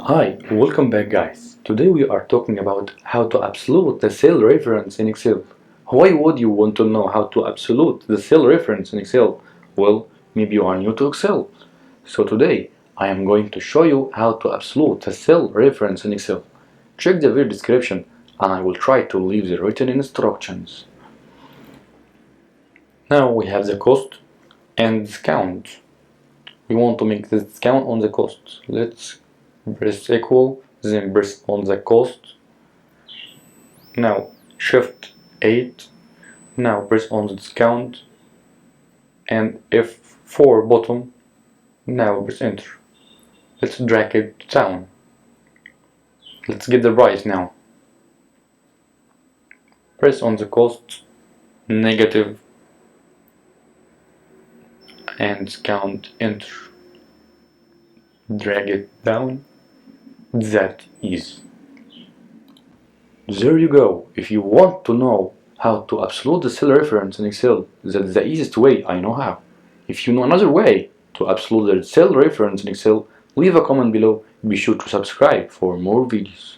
Hi, welcome back guys. Today we are talking about how to absolute the cell reference in Excel. Why would you want to know how to absolute the cell reference in Excel? Well, maybe you are new to Excel. So today I am going to show you how to absolute the cell reference in Excel. Check the video description and I will try to leave the written instructions. Now we have the cost and discount. We want to make the discount on the cost. Let's press equal, then press on the cost. Now shift 8. Now press on the discount and F4 bottom. Now press enter. Let's drag it down. Let's get the price now. Press on the cost, negative, and discount, enter. Drag it down. That is. There you go. If you want to know how to absolute the cell reference in Excel, that's the easiest way I know how. If you know another way to absolute the cell reference in Excel, leave a comment below. Be sure to subscribe for more videos.